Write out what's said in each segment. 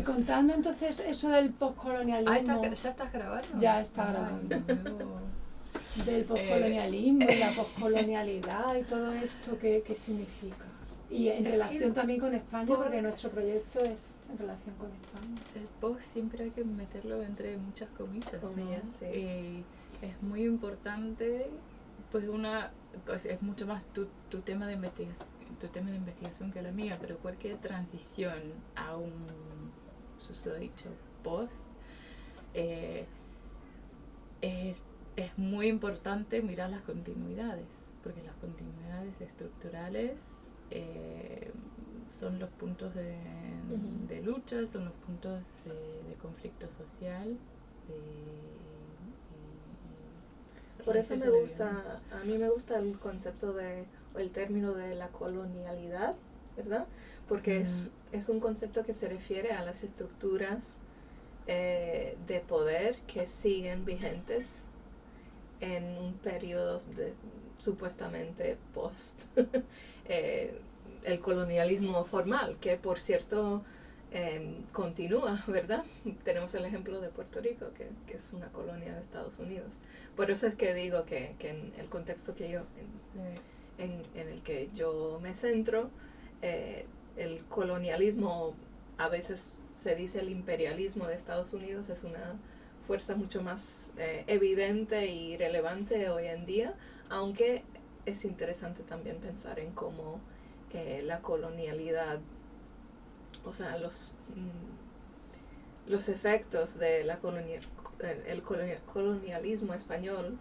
contando entonces eso del postcolonialismo. ¿Ya estás grabando? Ya está grabando. Del postcolonialismo y la postcolonialidad y todo esto, ¿qué significa? Y en relación también con España, porque nuestro proyecto es en relación con España. El post siempre hay que meterlo entre muchas comillas, ¿no? Sí. Es muy importante, pues es mucho más tu tema de investigación que la mía, pero cualquier transición a un susodicho post es muy importante mirar las continuidades, porque las continuidades estructurales son los puntos de lucha, son los puntos de conflicto social. Por eso a mí me gusta el concepto o el término de la colonialidad, ¿verdad? Porque es un concepto que se refiere a las estructuras de poder que siguen vigentes en un periodo supuestamente post el colonialismo formal, que por cierto continúa, ¿verdad? Tenemos el ejemplo de Puerto Rico, que es una colonia de Estados Unidos. Por eso es que digo que en el contexto en el que yo me centro, el colonialismo, a veces se dice el imperialismo de Estados Unidos, es una fuerza mucho más evidente y relevante hoy en día, aunque es interesante también pensar en cómo la colonialidad, o sea, los efectos de el colonialismo español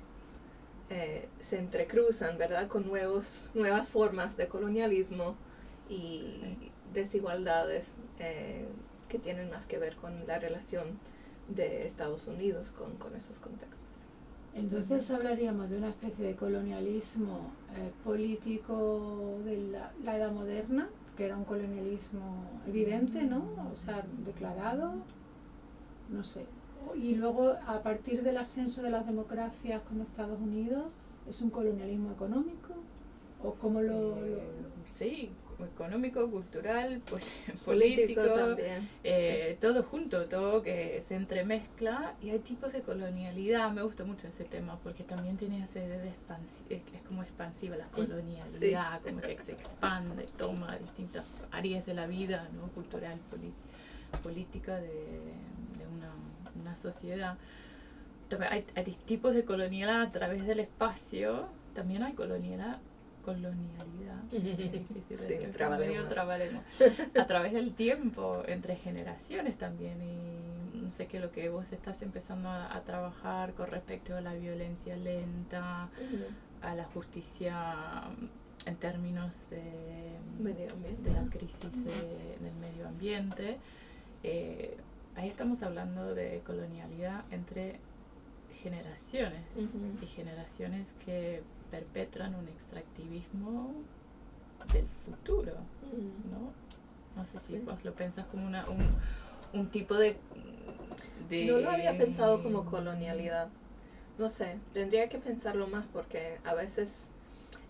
se entrecruzan, ¿verdad?, con nuevas formas de colonialismo y desigualdades que tienen más que ver con la relación de Estados Unidos con esos contextos. Entonces hablaríamos de una especie de colonialismo político de la Edad Moderna, que era un colonialismo evidente, ¿no? O sea, declarado, no sé. Y luego, a partir del ascenso de las democracias con Estados Unidos, ¿es un colonialismo económico? ¿O cómo Sí, económico, cultural, político también. Todo junto, todo que se entremezcla, y hay tipos de colonialidad. Me gusta mucho ese tema porque también tiene ese es como expansiva la colonialidad, como que se expande, toma distintas áreas de la vida, ¿no?, cultural, política de una sociedad. Hay tipos de colonialidad a través del espacio. También hay colonialidad, que es difícil sí, decir, trabaremos. A través del tiempo, entre generaciones también. Y sé que lo que vos estás empezando a trabajar con respecto a la violencia lenta, a la justicia en términos de la crisis del medio ambiente, ahí estamos hablando de colonialidad entre generaciones y generaciones que perpetran un extractivismo del futuro, ¿no? No sé si vos lo pensás como un tipo de... No lo había pensado como colonialidad. No sé, tendría que pensarlo más porque a veces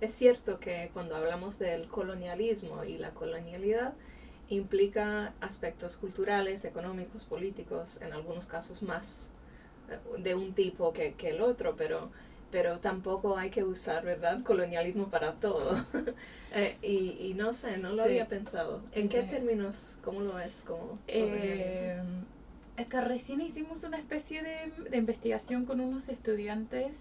es cierto que cuando hablamos del colonialismo y la colonialidad implica aspectos culturales, económicos, políticos, en algunos casos más de un tipo que el otro, pero tampoco hay que usar, ¿verdad?, colonialismo para todo. Y no sé, no lo había pensado. ¿En qué términos? ¿Cómo lo ves? Es que recién hicimos una especie de investigación con unos estudiantes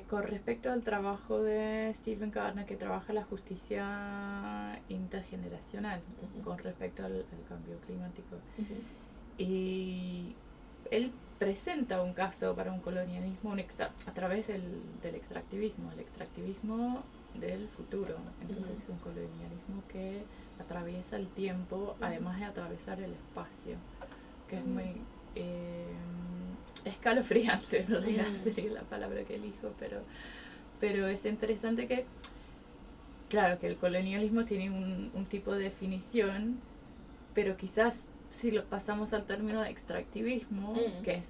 con respecto al trabajo de Stephen Gardner, que trabaja la justicia intergeneracional con respecto al cambio climático. Y él presenta un caso para un colonialismo a través del extractivismo, el extractivismo del futuro. Entonces es un colonialismo que atraviesa el tiempo, además de atravesar el espacio, que es muy escalofriante, en realidad sería la palabra que elijo, pero es interesante que, claro, que el colonialismo tiene un tipo de definición, pero quizás si lo pasamos al término de extractivismo, que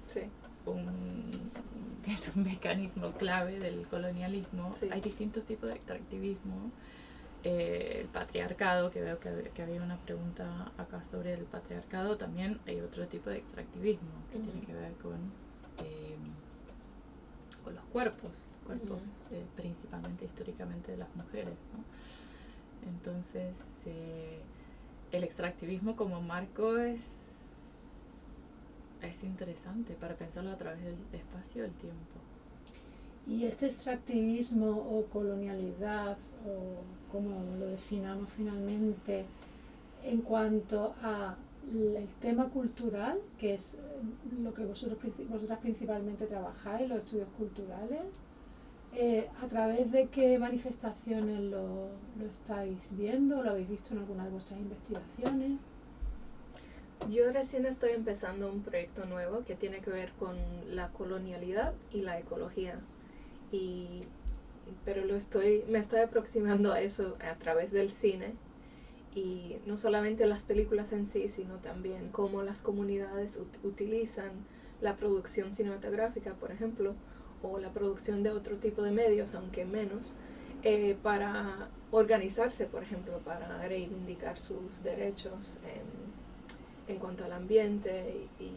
es un mecanismo clave del colonialismo, hay distintos tipos de extractivismo el patriarcado, que veo que había una pregunta acá sobre el patriarcado, también hay otro tipo de extractivismo que tiene que ver con los cuerpos principalmente históricamente de las mujeres, ¿no? Entonces el extractivismo como marco es interesante para pensarlo a través del espacio y el tiempo. Y este extractivismo o colonialidad, o como lo definamos finalmente, en cuanto a el tema cultural, que es lo que vosotras principalmente trabajáis, los estudios culturales, ¿a través de qué manifestaciones lo estáis viendo? ¿Lo habéis visto en alguna de vuestras investigaciones? Yo recién estoy empezando un proyecto nuevo que tiene que ver con la colonialidad y la ecología. Pero me estoy aproximando a eso a través del cine, y no solamente las películas en sí, sino también cómo las comunidades utilizan la producción cinematográfica, por ejemplo, o la producción de otro tipo de medios, aunque menos, para organizarse, por ejemplo, para reivindicar sus derechos en cuanto al ambiente, y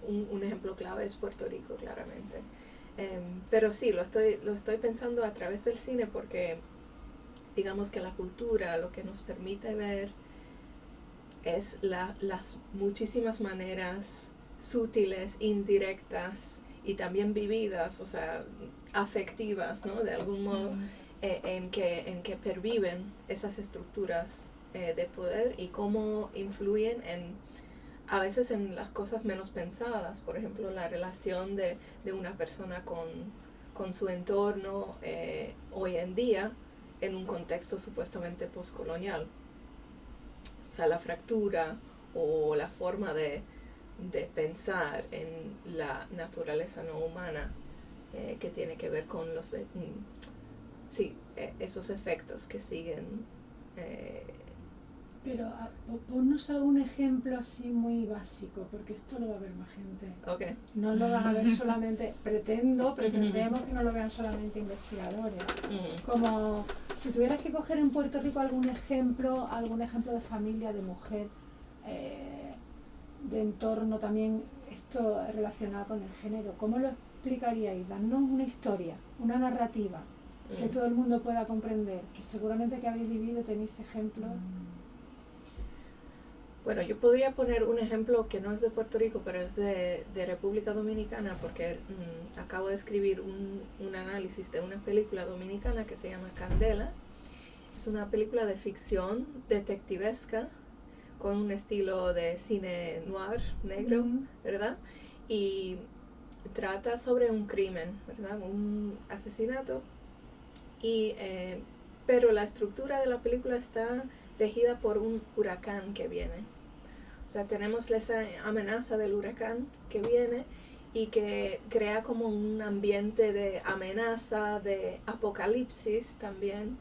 un ejemplo clave es Puerto Rico, claramente. Pero sí, lo estoy pensando a través del cine, porque digamos que la cultura lo que nos permite ver es las muchísimas maneras sutiles, indirectas y también vividas, o sea, afectivas, ¿no? De algún modo, en que perviven esas estructuras de poder, y cómo influyen a veces en las cosas menos pensadas. Por ejemplo, la relación de una persona con su entorno hoy en día en un contexto supuestamente postcolonial. O sea, la fractura o la forma de pensar en la naturaleza no humana que tiene que ver con esos efectos que siguen. Pero ponnos algún ejemplo así muy básico, porque esto lo va a ver más gente. Okay. No lo van a ver solamente, pretendemos que no lo vean solamente investigadores. Como si tuvieras que coger en Puerto Rico algún ejemplo de familia, de mujer, de entorno también, esto relacionado con el género, ¿cómo lo explicaríais? Darnos una historia, una narrativa que todo el mundo pueda comprender, que seguramente que habéis vivido tenéis ejemplos. Bueno, yo podría poner un ejemplo que no es de Puerto Rico, pero es de República Dominicana, porque acabo de escribir un análisis de una película dominicana que se llama Candela. Es una película de ficción detectivesca con un estilo de cine noir, negro, ¿verdad? Y trata sobre un crimen, ¿verdad? Un asesinato. Pero la estructura de la película está regida por un huracán que viene. O sea, tenemos esa amenaza del huracán que viene y que crea como un ambiente de amenaza, de apocalipsis también,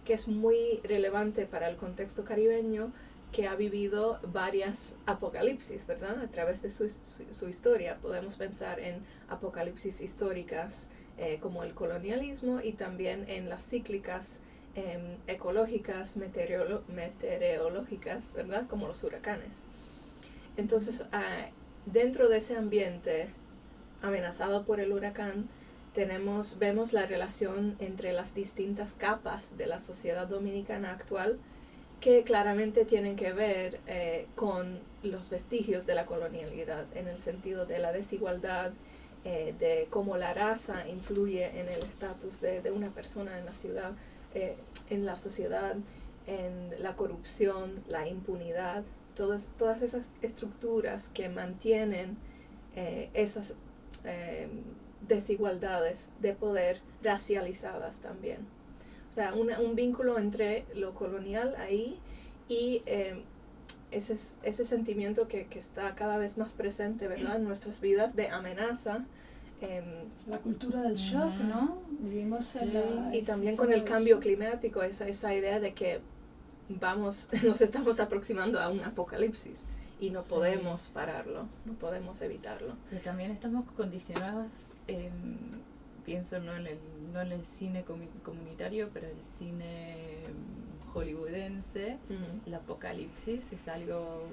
que es muy relevante para el contexto caribeño, que ha vivido varias apocalipsis, ¿verdad? A través de su historia podemos pensar en apocalipsis históricas como el colonialismo, y también en las cíclicas ecológicas, meteorológicas, ¿verdad? Como los huracanes. Entonces, dentro de ese ambiente amenazado por el huracán, vemos la relación entre las distintas capas de la sociedad dominicana actual, que claramente tienen que ver con los vestigios de la colonialidad, en el sentido de la desigualdad, de cómo la raza influye en el estatus de una persona en la ciudad, en la sociedad, en la corrupción, la impunidad, todas esas estructuras que mantienen esas desigualdades de poder racializadas también. O sea, un vínculo entre lo colonial ahí y ese sentimiento que está cada vez más presente, ¿verdad?, en nuestras vidas, de amenaza. La cultura del shock, ¿no? Vivimos y también con el cambio climático, esa idea de que nos estamos aproximando a un apocalipsis y no podemos pararlo, no podemos evitarlo. Pero también estamos condicionados pienso no en el cine comunitario, pero el cine hollywoodense, el apocalipsis es algo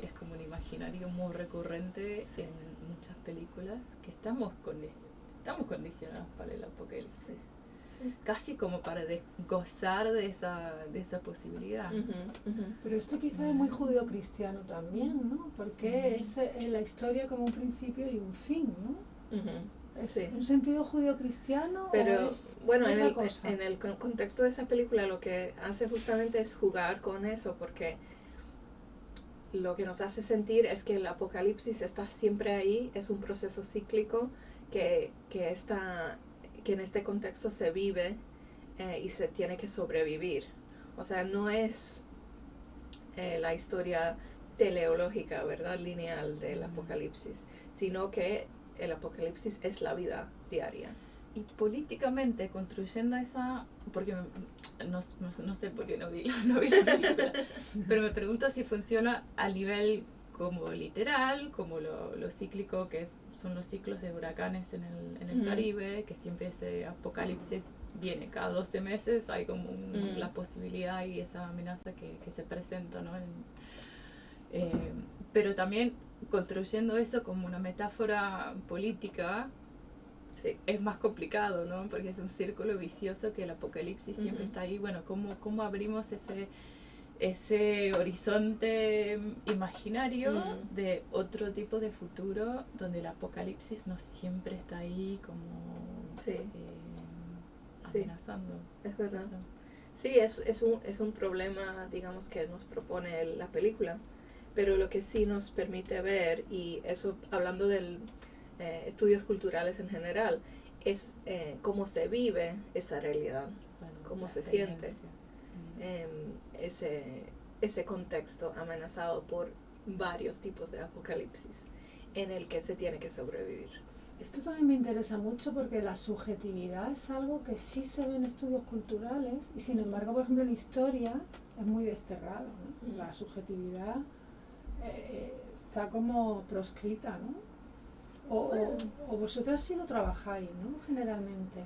es como un imaginario muy recurrente en muchas películas, que estamos condicionados para el apocalipsis. Sí. Casi como para gozar de esa posibilidad. Pero esto quizás es muy judío-cristiano también, ¿no? Porque es la historia como un principio y un fin, ¿no? ¿Es un sentido judío-cristiano? Pero o es bueno, otra en el contexto de esa película lo que hace justamente es jugar con eso, porque lo que nos hace sentir es que el apocalipsis está siempre ahí, es un proceso cíclico que en este contexto se vive y se tiene que sobrevivir. O sea, no es la historia teleológica, ¿verdad? Lineal del apocalipsis, sino que el apocalipsis es la vida diaria. Y políticamente construyendo esa, porque no sé por qué no vi la película, pero me pregunto si funciona a nivel como literal, como lo cíclico que son los ciclos de huracanes en el Caribe, que siempre ese apocalipsis viene cada 12 meses, hay como la posibilidad y esa amenaza que se presenta, ¿no? Pero también construyendo eso como una metáfora política, sí, es más complicado, ¿no? Porque es un círculo vicioso que el apocalipsis siempre está ahí. Bueno, ¿cómo abrimos ese horizonte imaginario de otro tipo de futuro donde el apocalipsis no siempre está ahí como amenazando? Sí, es verdad. Sí, es un problema, digamos, que nos propone la película, pero lo que sí nos permite ver, y eso hablando del estudios culturales en general, es cómo se vive esa realidad, cómo se siente ese contexto amenazado por varios tipos de apocalipsis en el que se tiene que sobrevivir. Esto también me interesa mucho porque la subjetividad es algo que sí se ve en estudios culturales y sin embargo, por ejemplo, en historia es muy desterrado, ¿no? La subjetividad está como proscrita, ¿no? O vosotras sí lo trabajáis, ¿no? Generalmente.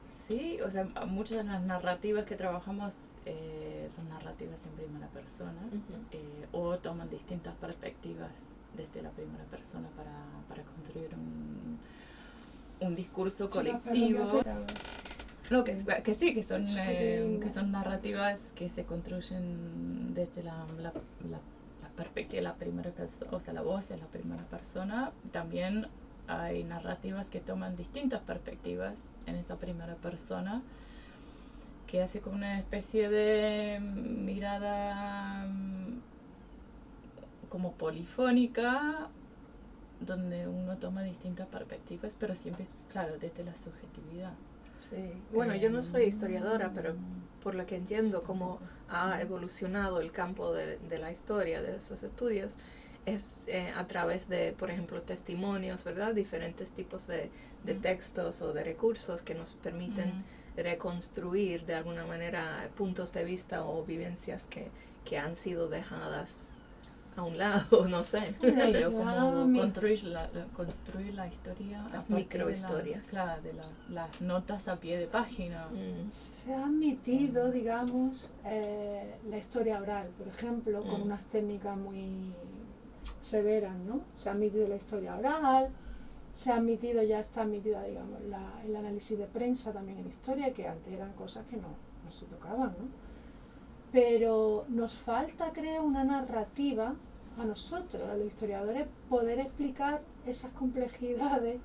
Sí, o sea, muchas de las narrativas que trabajamos son narrativas en primera persona o toman distintas perspectivas desde la primera persona para construir un discurso colectivo. No, que sí, que son narrativas que se construyen desde la perspectiva de la primera persona, o sea, la voz es la primera persona. También hay narrativas que toman distintas perspectivas en esa primera persona, que hace como una especie de mirada como polifónica, donde uno toma distintas perspectivas, pero siempre, claro, desde la subjetividad. Sí, bueno, yo no soy historiadora, pero por lo que entiendo cómo ha evolucionado el campo de la historia, de esos estudios, es a través de, por ejemplo, testimonios, ¿verdad? Diferentes tipos de textos o de recursos que nos permiten reconstruir de alguna manera puntos de vista o vivencias que han sido dejadas a un lado, no sé. Pero como construir la historia, las microhistorias. Claro, de las notas a pie de página. Se ha admitido, digamos, la historia oral, por ejemplo, con unas técnicas muy severas, ¿no? Se ha admitido la historia oral, ya está admitida, digamos, el análisis de prensa también en historia, que antes eran cosas que no se tocaban, ¿no? Pero nos falta, creo, una narrativa a nosotros, a los historiadores, poder explicar esas complejidades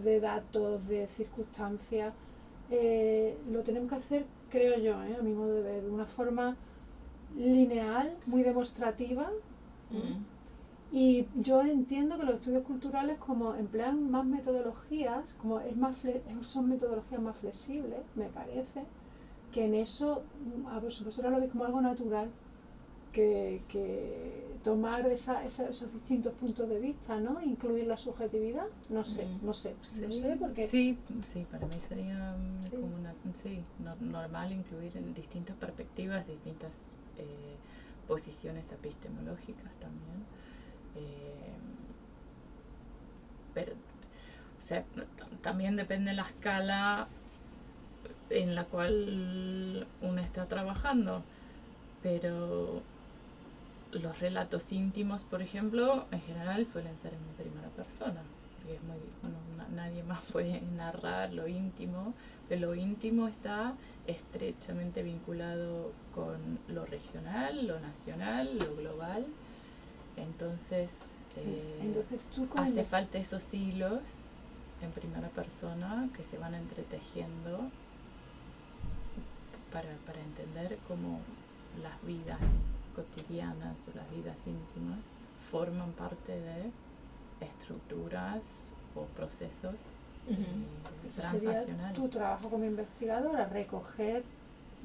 de datos, de circunstancias. Lo tenemos que hacer, creo yo, a mi modo de ver, de una forma lineal, muy demostrativa. Y yo entiendo que los estudios culturales, como emplean más metodologías, como son metodologías más flexibles, me parece, que en eso a vosotros lo veis como algo natural, que tomar esos distintos puntos de vista, ¿no? Incluir la subjetividad, no sé porque sí, para mí sería como normal incluir en distintas perspectivas, distintas posiciones epistemológicas también, pero o también depende de la escala en la cual uno está trabajando, pero los relatos íntimos, por ejemplo, en general suelen ser en primera persona, porque es muy, nadie más puede narrar lo íntimo, pero lo íntimo está estrechamente vinculado con lo regional, lo nacional, lo global. Entonces ¿tú hace falta esos hilos en primera persona que se van entretejiendo para entender cómo las vidas cotidianas o las vidas íntimas forman parte de estructuras o procesos transnacionales. Tu trabajo como investigadora, recoger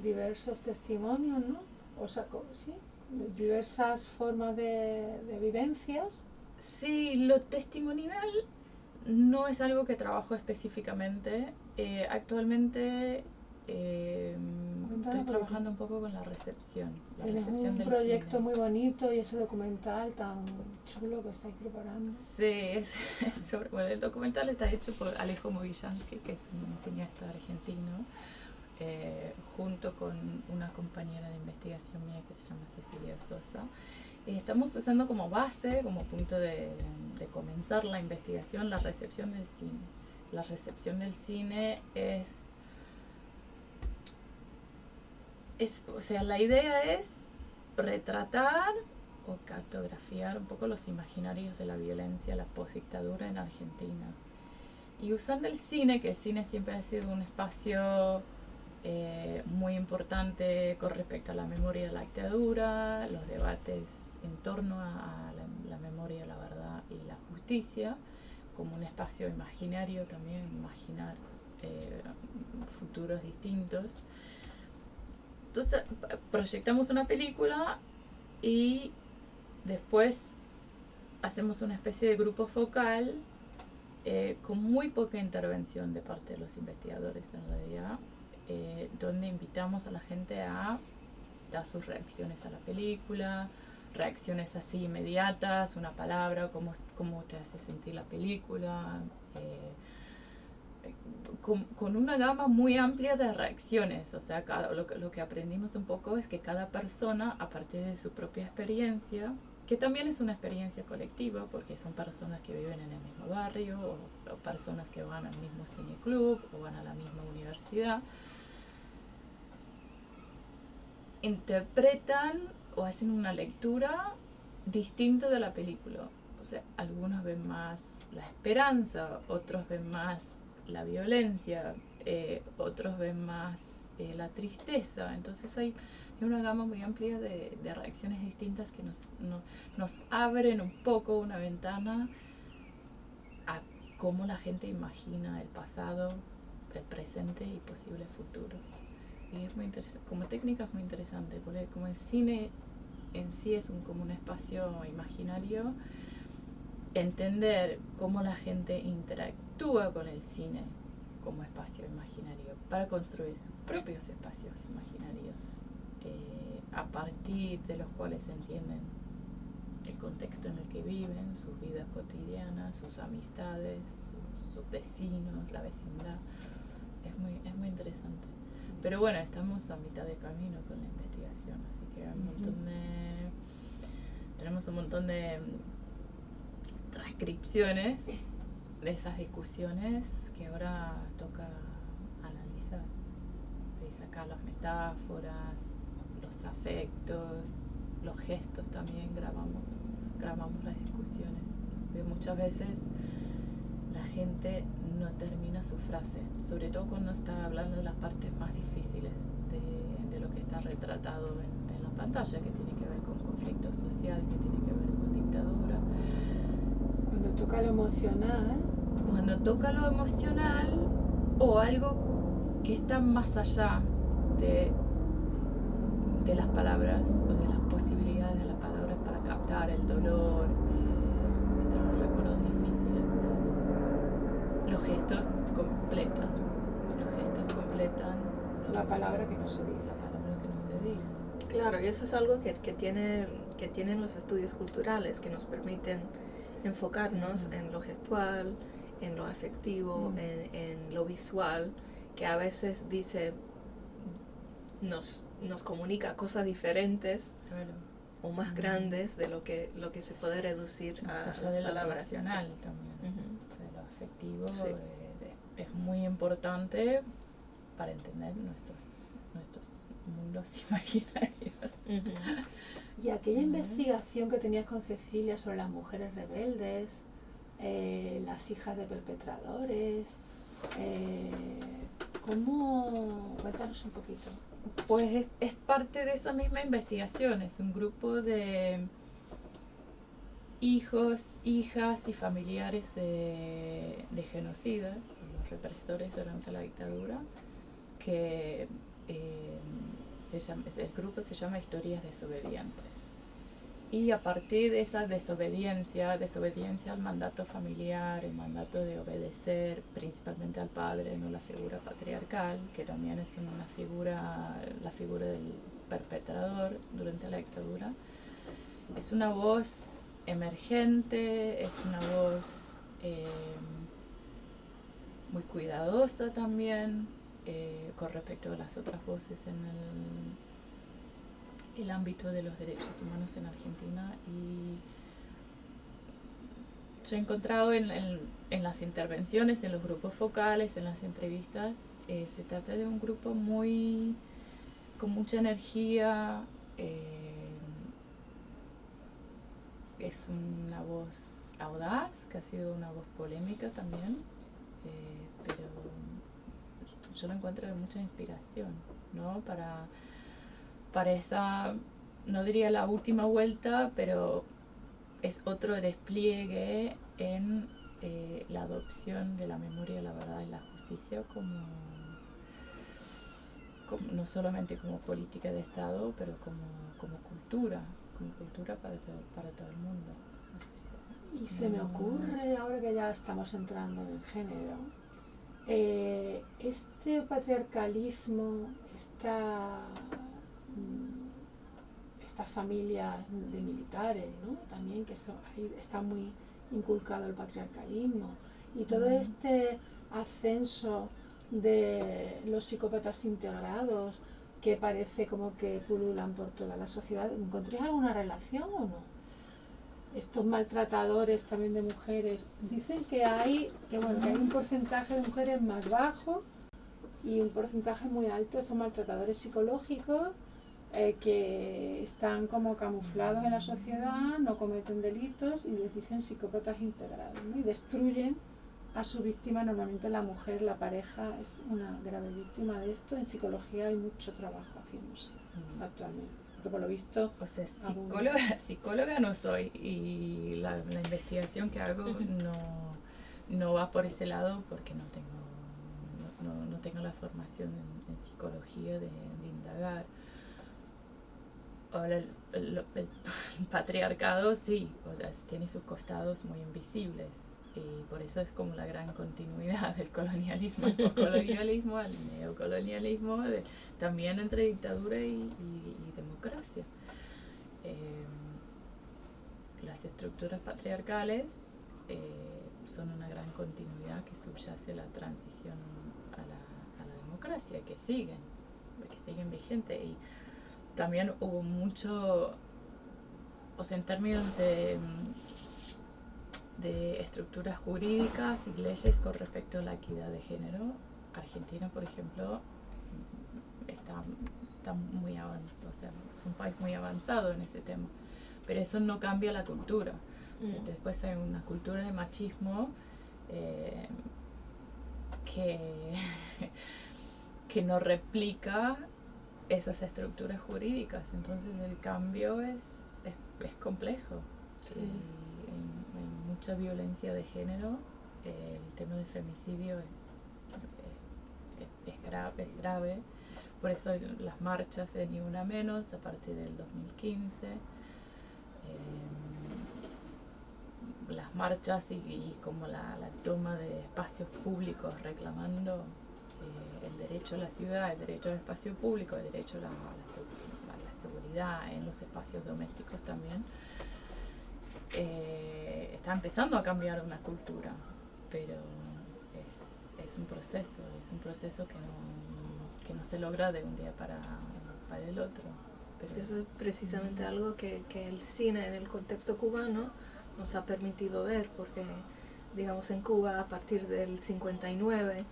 diversos testimonios, ¿no? O sea, ¿sí? Diversas formas de vivencias. Sí, lo testimonial no es algo que trabajo específicamente. Actualmente estoy trabajando un poco con la recepción. Tienes un proyecto muy bonito y ese documental tan chulo que estáis preparando. Sí, bueno, el documental está hecho por Alejo Movillansky, que es un cineasta argentino, junto con una compañera de investigación mía que se llama Cecilia Sosa. Estamos usando como base, como punto de comenzar la investigación, la recepción del cine. La recepción del cine o sea, la idea es retratar o cartografiar un poco los imaginarios de la violencia, la postdictadura en Argentina. Y usando el cine, que el cine siempre ha sido un espacio muy importante con respecto a la memoria de la dictadura, los debates en torno a la memoria, la verdad y la justicia, como un espacio imaginario también, imaginar futuros distintos. Entonces proyectamos una película y después hacemos una especie de grupo focal con muy poca intervención de parte de los investigadores en realidad, donde invitamos a la gente a dar sus reacciones a la película, reacciones así inmediatas, una palabra, cómo te hace sentir la película, con una gama muy amplia de reacciones. O sea, lo que aprendimos un poco es que cada persona, a partir de su propia experiencia, que también es una experiencia colectiva, porque son personas que viven en el mismo barrio, o personas que van al mismo cineclub, o van a la misma universidad, interpretan o hacen una lectura distinta de la película. O sea, algunos ven más la esperanza, otros ven más la violencia, otros ven más la tristeza. Entonces hay una gama muy amplia de reacciones distintas que nos abren un poco una ventana a cómo la gente imagina el pasado, el presente y posibles futuros. Y es muy interesante, como técnica es muy interesante, porque como el cine en sí es como un espacio imaginario, entender cómo la gente interactúa con el cine como espacio imaginario para construir sus propios espacios imaginarios, a partir de los cuales entienden el contexto en el que viven, sus vidas cotidianas, sus amistades, sus vecinos, la vecindad. Es muy interesante. Pero bueno, estamos a mitad de camino con la investigación, así que hay tenemos un montón de transcripciones de esas discusiones que ahora toca analizar, de sacar las metáforas, los afectos, los gestos también, grabamos las discusiones, porque muchas veces la gente no termina su frase, sobre todo cuando está hablando de las partes más difíciles de lo que está retratado en la pantalla, que tiene que ver con conflicto social, que tiene que ver con dictadura. Cuando toca lo emocional o algo que está más allá de las palabras o de las posibilidades de las palabras para captar el dolor, de los recuerdos difíciles. Los gestos completan la palabra que no se dice. Claro, y eso es algo que tienen los estudios culturales, que nos permiten enfocarnos en lo gestual, en lo afectivo, en lo visual, que a veces nos comunica cosas diferentes, claro, o más grandes de lo que se puede reducir más a allá de lo palabras. racional también. O sea, lo afectivo es muy importante para entender nuestros mundos imaginarios. Y aquella investigación que tenías con Cecilia sobre las mujeres rebeldes, las hijas de perpetradores, ¿cómo? Cuéntanos un poquito. Pues es parte de esa misma investigación, es un grupo de hijos, hijas y familiares de genocidas, los represores durante la dictadura, que el grupo se llama Historias Desobedientes. Y a partir de esa desobediencia al mandato familiar, el mandato de obedecer principalmente al padre, no la figura patriarcal, que también es la figura del perpetrador durante la dictadura, es una voz emergente, es una voz muy cuidadosa también, con respecto a las otras voces en el ámbito de los derechos humanos en Argentina. Y yo he encontrado en las intervenciones, en los grupos focales, en las entrevistas, se trata de un grupo con mucha energía, es una voz audaz, que ha sido una voz polémica también, pero yo lo encuentro de mucha inspiración, ¿no? Para esa, no diría la última vuelta, pero es otro despliegue en la adopción de la memoria, la verdad y la justicia como no solamente como política de Estado, pero como cultura para todo el mundo. Y se me ocurre, ahora que ya estamos entrando en género, este patriarcalismo, esta familia de militares, ¿no? También que ahí está muy inculcado el patriarcalismo, y todo este ascenso de los psicópatas integrados que parece como que pululan por toda la sociedad, ¿encontréis alguna relación o no? Estos maltratadores también de mujeres, dicen que hay un porcentaje de mujeres más bajo y un porcentaje muy alto de estos maltratadores psicológicos que están como camuflados en la sociedad, no cometen delitos y les dicen psicópatas integrados, ¿no? Y destruyen a su víctima. Normalmente la mujer, la pareja, es una grave víctima de esto. En psicología hay mucho trabajo haciéndose actualmente. Porque por lo visto... O sea, psicóloga no soy, y la investigación que hago no va por ese lado, porque no tengo la formación en psicología de indagar. Ahora, el patriarcado sí, o sea, tiene sus costados muy invisibles, y por eso es como la gran continuidad del colonialismo, el postcolonialismo, el neocolonialismo, también entre dictadura y democracia. Las estructuras patriarcales son una gran continuidad que subyace la transición a la democracia, que siguen vigentes. Y también hubo mucho, o sea, en términos de estructuras jurídicas y leyes con respecto a la equidad de género, Argentina, por ejemplo, está muy avanzado, o sea, es un país muy avanzado en ese tema, pero eso no cambia la cultura. O sea, después hay una cultura de machismo que no replica esas estructuras jurídicas, entonces el cambio es complejo. Sí. Hay mucha violencia de género, el tema del femicidio es grave, por eso las marchas de Ni Una Menos a partir del 2015, las marchas y como la toma de espacios públicos reclamando el derecho a la ciudad, el derecho al espacio público, el derecho a la seguridad en los espacios domésticos también, está empezando a cambiar una cultura. pero es un proceso que no se logra de un día para el otro. Pero eso es precisamente algo que el cine en el contexto cubano nos ha permitido ver, porque digamos en Cuba a partir del 59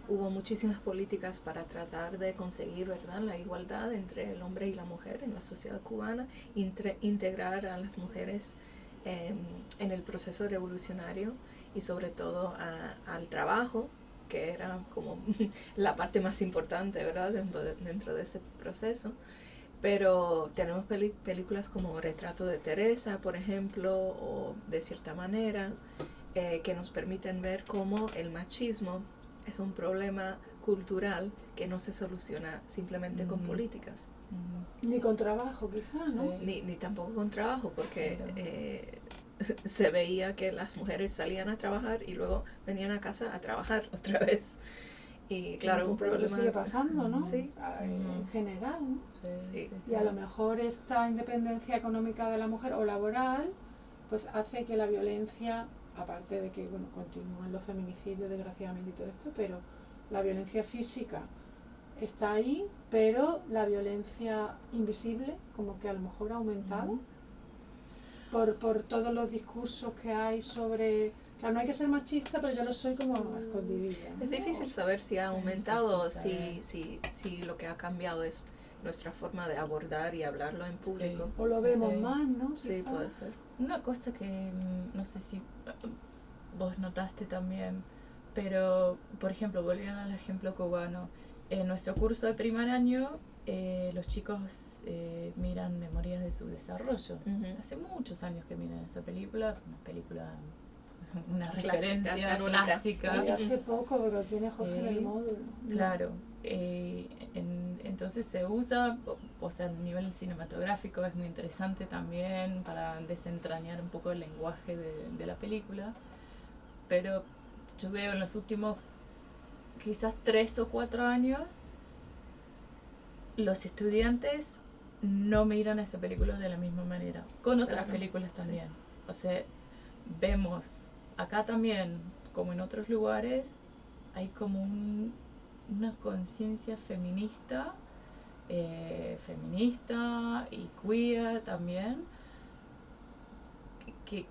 hubo muchísimas políticas para tratar de conseguir, ¿verdad?, la igualdad entre el hombre y la mujer en la sociedad cubana, integrar a las mujeres en el proceso revolucionario y sobre todo al trabajo, que era como la parte más importante, ¿verdad?, dentro de ese proceso. Pero tenemos películas como Retrato de Teresa, por ejemplo, o De cierta manera, que nos permiten ver cómo el machismo es un problema cultural que no se soluciona simplemente con políticas. Ni con trabajo, quizás, ¿no? Sí. Ni tampoco con trabajo, porque se veía que las mujeres salían a trabajar y luego venían a casa a trabajar otra vez. Y claro, un problema sigue pasando, ¿no? Sí. En general, ¿no? Sí. Y a lo mejor esta independencia económica de la mujer o laboral, pues hace que la violencia, aparte de que continúan los feminicidios desgraciadamente y todo esto, pero la violencia física está ahí, pero la violencia invisible como que a lo mejor ha aumentado por todos los discursos que hay sobre... Claro, no hay que ser machista, pero yo lo soy como escondidilla, ¿no? Es difícil saber si ha aumentado o si lo que ha cambiado es nuestra forma de abordar y hablarlo en público. O lo vemos más, ¿no? Sí, Quizá. puede ser. Una cosa que no sé si vos notaste también, pero por ejemplo, volviendo al ejemplo cubano, en nuestro curso de primer año los chicos miran Memorias de su desarrollo. Hace muchos años que miran esa película, es una película, una referencia clásica. Y hace poco, pero tiene Jorge en el módulo. Claro. Entonces se usa, o sea, a nivel cinematográfico es muy interesante también para desentrañar un poco el lenguaje de la película, pero yo veo en los últimos quizás 3 o 4 años los estudiantes no miran esa película de la misma manera, con otras películas también. O sea, vemos acá también, como en otros lugares, hay como una conciencia feminista y queer también, que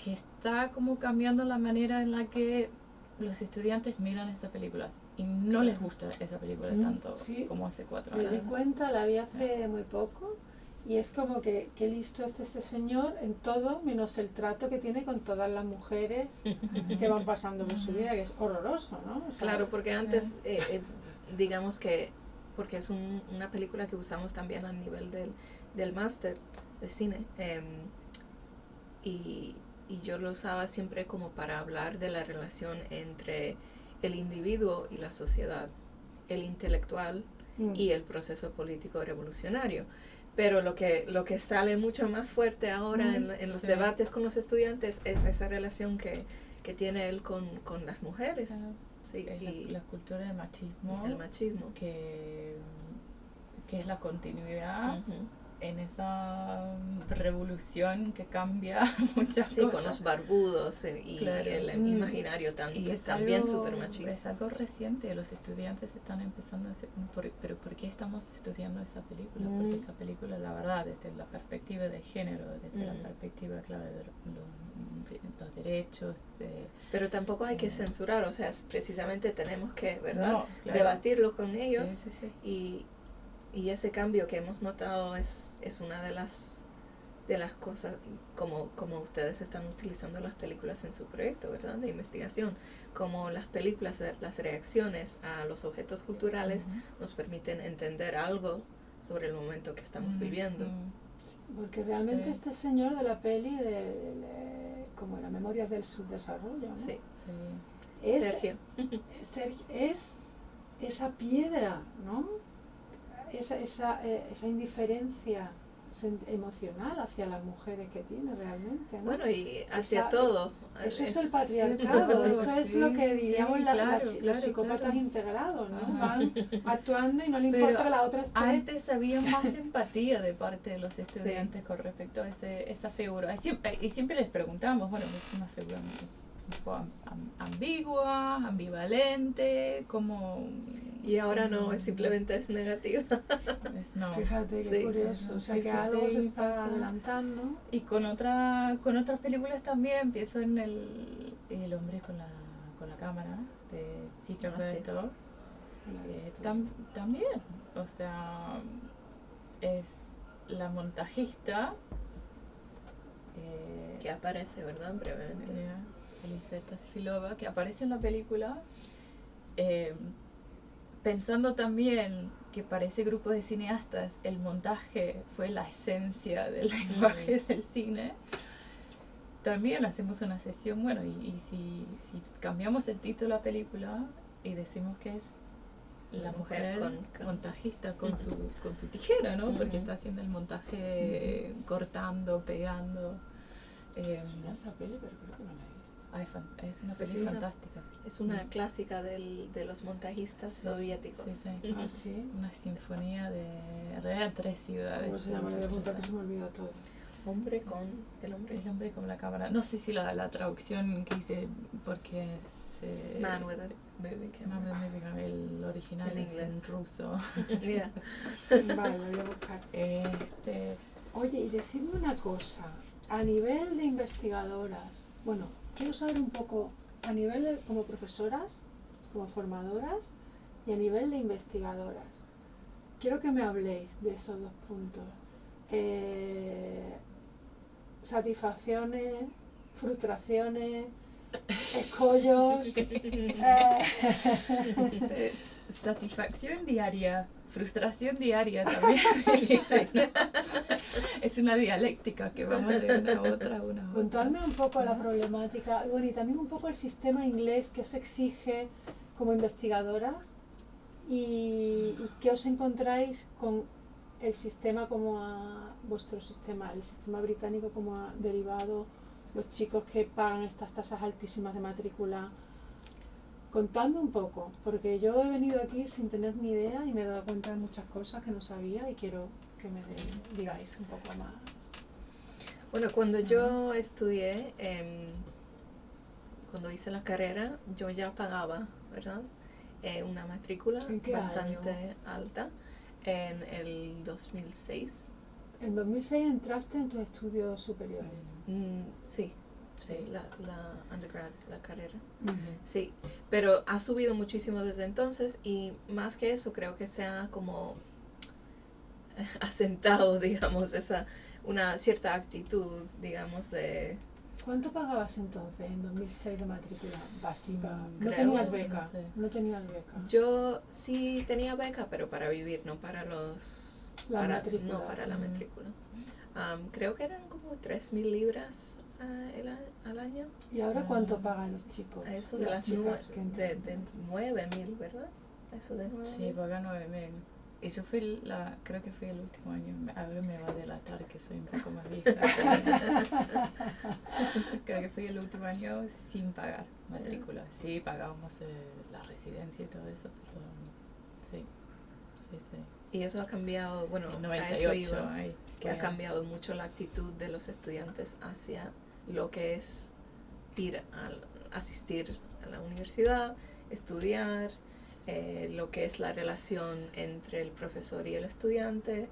está como cambiando la manera en la que los estudiantes miran estas películas y no les gusta esa película tanto como hace 4 años. Me di cuenta, la vi hace muy poco y es como que listo este señor en todo, menos el trato que tiene con todas las mujeres que van pasando por su vida, que es horroroso, ¿no? O sea, claro, porque antes, digamos que, porque es una película que usamos también a nivel del máster de cine, y yo lo usaba siempre como para hablar de la relación entre el individuo y la sociedad, el intelectual y el proceso político revolucionario. Pero lo que sale mucho más fuerte ahora en los debates con los estudiantes es esa relación que tiene él con las mujeres. Sí, y la cultura del machismo. El machismo. Que es la continuidad en esa revolución que cambia muchas cosas. Con los barbudos y el imaginario también súper machista. Es algo reciente, los estudiantes están empezando a hacer, pero ¿por qué estamos estudiando esa película? Porque esa película, la verdad, desde la perspectiva de género, desde la perspectiva, claro, de los derechos. Pero tampoco hay que censurar, o sea, precisamente tenemos que, ¿verdad?, debatirlo con ellos. Y ese cambio que hemos notado es una de las cosas, como ustedes están utilizando las películas en su proyecto, ¿verdad?, de investigación, como las películas, las reacciones a los objetos culturales nos permiten entender algo sobre el momento que estamos viviendo. Porque realmente este señor de la peli, como era Memorias del Subdesarrollo, ¿no? Sí. Sergio. Es esa piedra, ¿no? Esa indiferencia emocional hacia las mujeres que tiene realmente, ¿no? Bueno, y hacia todo. Eso es el patriarcado, eso es lo que diríamos los psicópatas integrados, ¿no? Van actuando y no le importa que la otra esté. Antes había más empatía de parte de los estudiantes con respecto a esa figura. Y siempre les preguntamos, bueno, es una figura un poco ambigua, ambivalente, como... Y ahora no, simplemente es negativa. No. Fíjate qué Sí. curioso, o sea Sí, que sí, algo sí, se está pasa. adelantando. Y con otras películas también, pienso en el hombre con la cámara, de Zita Bertov. También, o sea, es la montajista Que aparece, ¿verdad? Brevemente. Elizaveta Sfilova, que aparece en la película, pensando también que para ese grupo de cineastas el montaje fue la esencia del lenguaje del cine. También hacemos una sesión, bueno, y si cambiamos el título de la película y decimos que es la mujer montajista con su tijera, ¿no? Porque está haciendo el montaje cortando, pegando. Suena esa peli, pero creo que no la he visto. Es una peli fantástica. Es una clásica de los montajistas soviéticos. Sí. Ah, sí. Una sinfonía de en realidad 3 ciudades. ¿Cómo se llama? Le voy a apuntar que se me olvida todo. El hombre con la cámara. No sé si la traducción que hice, porque es... Man with a moving camera. El original En es inglés. en ruso. Yeah. Vale, lo voy a buscar. Este, Oye, y decidme una cosa, a nivel de investigadoras, bueno, quiero saber un poco, a nivel de, como profesoras, como formadoras, y a nivel de investigadoras, quiero que me habléis de esos dos puntos. Satisfacciones, frustraciones, escollos, satisfacción diaria, frustración diaria también. Es una dialéctica que vamos de una a otra, Contadme un poco la problemática, bueno, y también un poco el sistema inglés que os exige como investigadoras y qué os encontráis con el sistema vuestro sistema, el sistema británico como ha derivado los chicos que pagan estas tasas altísimas de matrícula. Contadme un poco, porque yo he venido aquí sin tener ni idea y me he dado cuenta de muchas cosas que no sabía y quiero que me digáis un poco más. Bueno, cuando yo estudié, cuando hice la carrera, yo ya pagaba, ¿verdad? Una matrícula bastante alta en el 2006. ¿En 2006 entraste en tus estudios superiores? Sí, la undergrad, la carrera. Uh-huh. Sí, pero ha subido muchísimo desde entonces y más que eso creo que se ha como asentado, digamos, una cierta actitud, digamos, de... ¿Cuánto pagabas entonces en 2006 de matrícula básica? ¿No Creo, tenías beca? no sé. ¿No tenías beca? Yo sí tenía beca, pero para vivir, no para matrículas. no para la matrícula. Creo que eran como 3,000 libras al año. ¿Y ahora cuánto pagan los chicos? A eso y de las las chicas que entran? de 9,000, ¿verdad? Eso de 9,000. Sí, paga 9,000. Y yo creo que fui el último año, ahora me va a delatar que soy un poco más vieja. Creo que fui el último año sin pagar matrícula. Sí, pagábamos la residencia y todo eso, pero sí. Y eso ha cambiado, bueno, En a eso 98, iba, ahí, que ha cambiado mucho la actitud de los estudiantes hacia lo que es asistir a la universidad, estudiar, lo que es la relación entre el profesor y el estudiante,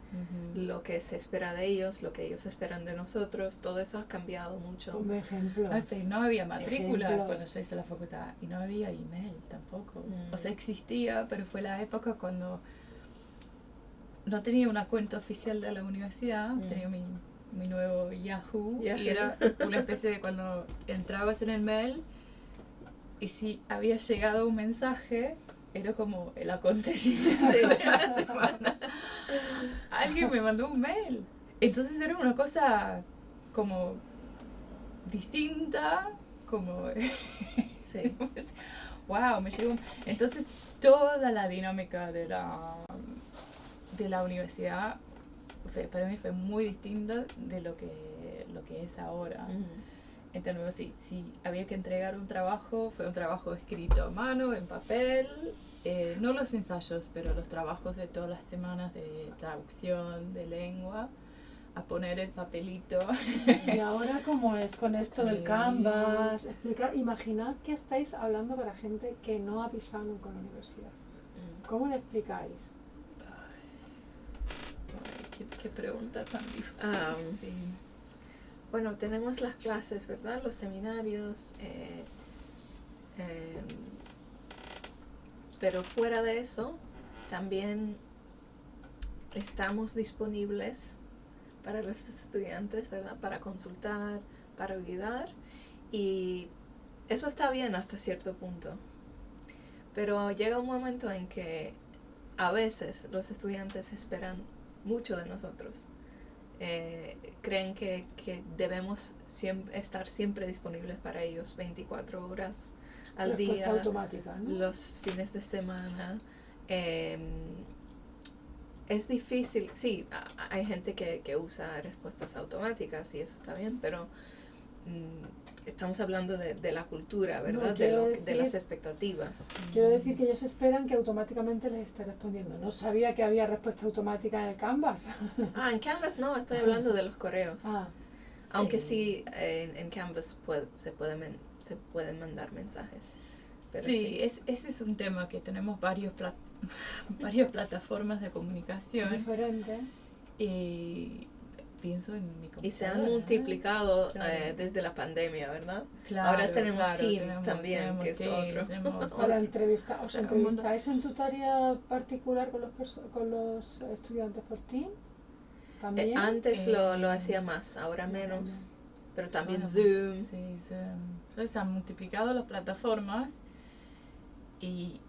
lo que se espera de ellos, lo que ellos esperan de nosotros, todo eso ha cambiado mucho. Como ejemplos. Pero no había matrícula Ejemplos. cuando yo hice la facultad y no había email tampoco. O sea, existía, pero fue la época cuando no tenía una cuenta oficial de la universidad, tenía mi nuevo Yahoo, y era una especie de cuando entrabas en el mail y si había llegado un mensaje era como el acontecimiento de la semana. Alguien me mandó un mail, entonces era una cosa como distinta, como Sí. wow, me llegó. Entonces toda la dinámica de la universidad para mí fue muy distinta de lo que es ahora. Entonces, si había que entregar un trabajo, fue un trabajo escrito a mano, en papel, no los ensayos, pero los trabajos de todas las semanas de traducción, de lengua, a poner el papelito. ¿Y ahora cómo es con esto del Canvas? Imaginad que estáis hablando para gente que no ha pisado nunca en la universidad. ¿Cómo le explicáis? ¿Qué pregunta tan difícil? Bueno, tenemos las clases, ¿verdad? Los seminarios. Pero fuera de eso, también estamos disponibles para los estudiantes, ¿verdad? Para consultar, para ayudar. Y eso está bien hasta cierto punto. Pero llega un momento en que a veces los estudiantes esperan mucho de nosotros. Creen que debemos estar siempre disponibles para ellos 24 horas al día, automática, ¿no? los fines de semana. Es difícil, sí, hay gente que usa respuestas automáticas y eso está bien, pero estamos hablando de la cultura, ¿verdad? No, de las expectativas. Quiero decir que ellos esperan que automáticamente les esté respondiendo. No sabía que había respuesta automática en el Canvas. En Canvas no, estoy hablando de los correos. Aunque sí, en Canvas se pueden mandar mensajes. Pero sí, ese es un tema que tenemos varias plataformas de comunicación. Diferente. Y pienso en mi computadora. Y se han multiplicado claro. Desde la pandemia, ¿verdad? Claro, ahora tenemos Teams también, que es Teams, otro. Para entrevistar, ¿os entrevistáis en tutoría particular con los estudiantes por Teams? ¿También? Antes lo hacía más, ahora menos. Pero también Zoom. Sí, Zoom. Entonces se han multiplicado las plataformas y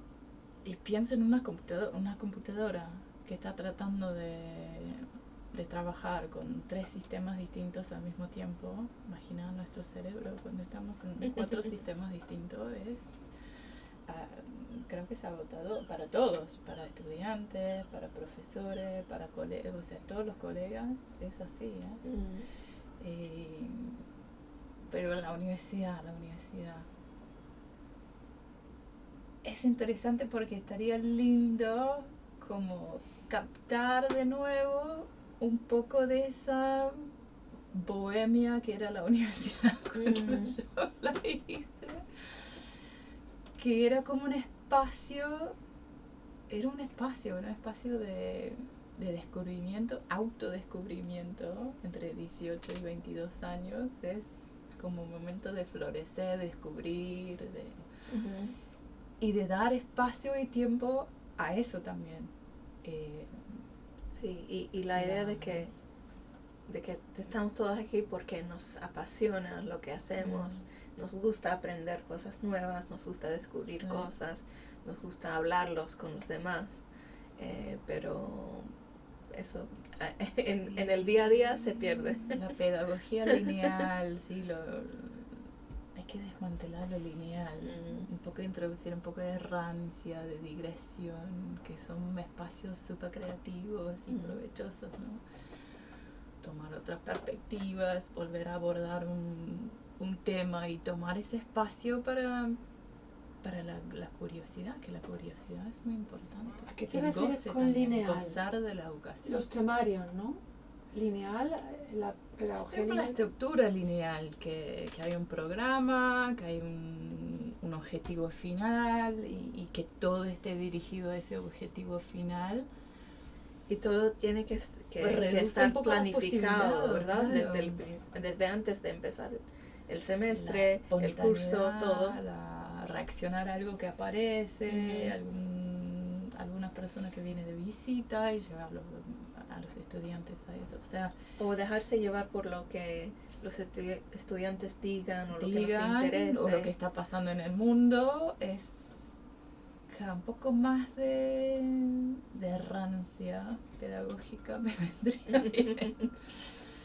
pienso en una computadora que está tratando de trabajar con 3 sistemas distintos al mismo tiempo. Imagina nuestro cerebro cuando estamos en 4 sistemas distintos. Creo que es agotador para todos, para estudiantes, para profesores, para colegas, o sea, todos los colegas, es así, pero en la universidad es interesante porque estaría lindo como captar de nuevo un poco de esa bohemia que era la universidad cuando yo la hice, que era como un espacio de descubrimiento, autodescubrimiento entre 18 y 22 años. Es como un momento de florecer, de descubrir, y de dar espacio y tiempo a eso también. Sí, y la idea de que estamos todos aquí porque nos apasiona lo que hacemos, nos gusta aprender cosas nuevas, nos gusta descubrir cosas, nos gusta hablarlos con los demás, pero eso en el día a día se pierde. La pedagogía lineal, sí, hay que desmantelar lo lineal, un poco introducir un poco de rancia, de digresión, que son espacios súper creativos y provechosos, ¿no? Tomar otras perspectivas, volver a abordar un tema y tomar ese espacio para la curiosidad, que la curiosidad es muy importante. ¿A qué te refieres con lineal? Gozar de la educación. Los temarios, ¿no? Lineal, la pedagogía. La estructura lineal, que hay un programa, que hay un objetivo final y que todo esté dirigido a ese objetivo final. Y todo tiene que estar planificado, ¿verdad? Claro. Desde antes de empezar el semestre, el curso, todo. Reaccionar a algo que aparece, algunas personas que vienen de visita y llevarlos a los estudiantes a eso. O dejarse llevar por lo que los estudiantes digan o lo que les interese. O lo que está pasando en el mundo. Es un poco más de rancia pedagógica me vendría bien.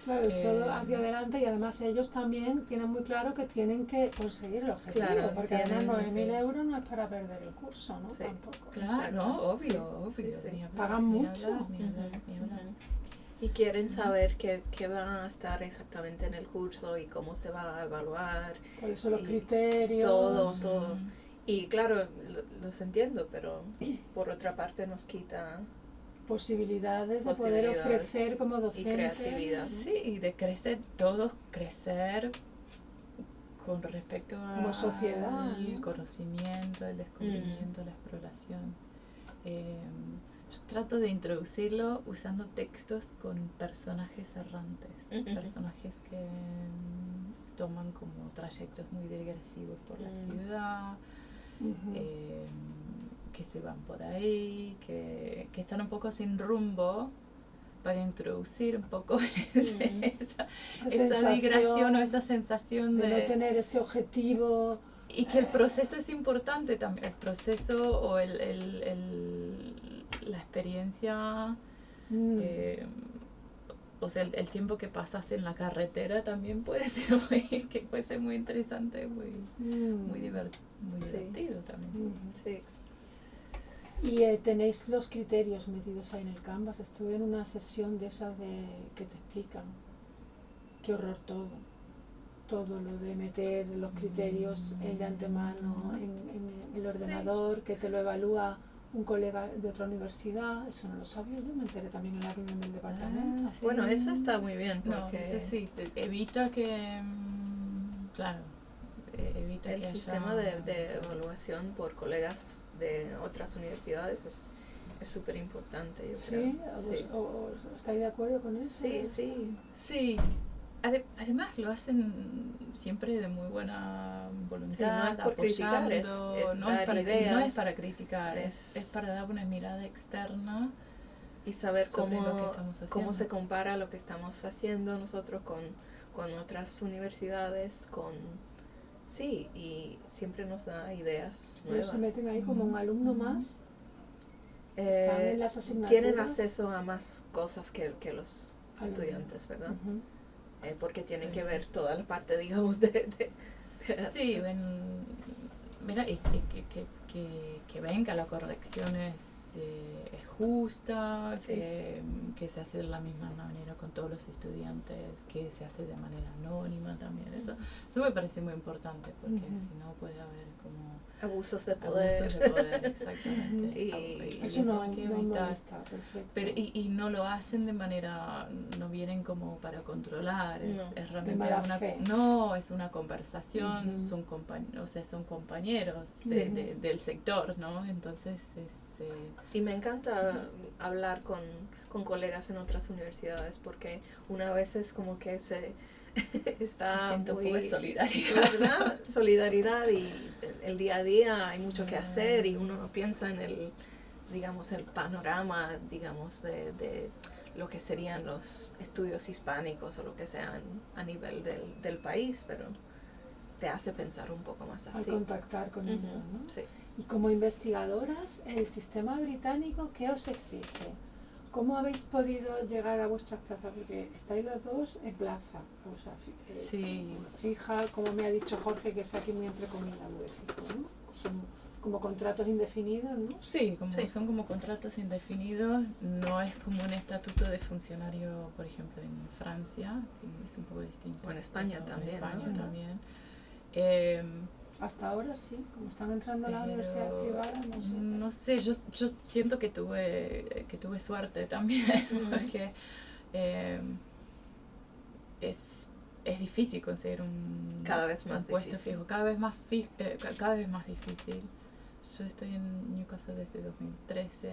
Claro, es todo hacia adelante y además ellos también tienen muy claro que tienen que conseguir el objetivo, porque además 9.000 euros no es para perder el curso, ¿no? Tampoco. Claro, no, obvio. Sí. Pagan mucho. Y quieren saber qué van a estar exactamente en el curso y cómo se va a evaluar. Cuáles son los criterios. Y claro, los entiendo, pero por otra parte nos quita posibilidades de poder ofrecer como docente. Y creatividad. Sí, y de todos crecer con respecto como sociedad, al conocimiento, el descubrimiento, la exploración. Yo trato de introducirlo usando textos con personajes errantes, personajes que toman como trayectos muy digresivos por la ciudad, que se van por ahí, que están un poco sin rumbo, para introducir un poco esa migración o esa sensación de no tener ese objetivo. Y que el proceso es importante también, el proceso o la experiencia, o sea, el tiempo que pasas en la carretera también puede ser muy interesante, muy divertido también. Sí. Y tenéis los criterios metidos ahí en el Canvas. Estuve en una sesión de esas que te explican. Qué horror todo lo de meter los criterios de antemano en el ordenador, que te lo evalúa un colega de otra universidad. Eso no lo sabía yo, me enteré también en la reunión del departamento. Sí. Bueno, eso está muy bien porque... No, eso sí, evita que... Claro. Evita el que sistema de evaluación por colegas de otras universidades es súper importante, yo creo. ¿Estáis de acuerdo con eso? Sí. Además lo hacen siempre de muy buena voluntad, no es por criticar, es dar ideas. No es para criticar, es para dar una mirada externa y saber cómo se compara lo que estamos haciendo nosotros con otras universidades, Sí, y siempre nos da ideas nuevas. Se meten ahí como un alumno más. Están en las asignaturas. Tienen acceso a más cosas que los estudiantes, ¿verdad? Porque tienen que ver toda la parte, digamos, Sí, mira, y que ven que la corrección es justa, que se hace de la misma manera con todos los estudiantes, que se hace de manera anónima también. Eso me parece muy importante, porque si no puede haber como abusos de poder. Exactamente. y eso no hay que evitar. Está perfecto. Pero, y no lo hacen de manera, no vienen como para controlar, es realmente es una conversación, son compañeros del sector, ¿no? Entonces y me encanta hablar con colegas en otras universidades, porque una vez es como que se siente un poco de solidaridad, y el día a día hay mucho que hacer, y uno piensa en el panorama, digamos, de lo que serían los estudios hispánicos o lo que sean a nivel del país, pero te hace pensar un poco más así. Al contactar con ellos, ¿no? Sí. Y como investigadoras, el sistema británico, ¿qué os exige? ¿Cómo habéis podido llegar a vuestras plazas? Porque estáis los dos en plaza, o sea, fija, como me ha dicho Jorge, que es aquí muy entrecomillado de fijo, ¿no? Son como contratos indefinidos, ¿no? Sí, son como contratos indefinidos, no es como un estatuto de funcionario, por ejemplo, en Francia, es un poco distinto. O en España también. En España también. Hasta ahora sí, como están entrando a la universidad privada, no sé. No sé, yo siento que tuve suerte también, porque es difícil conseguir un puesto fijo, cada vez más difícil. Yo estoy en Newcastle desde 2013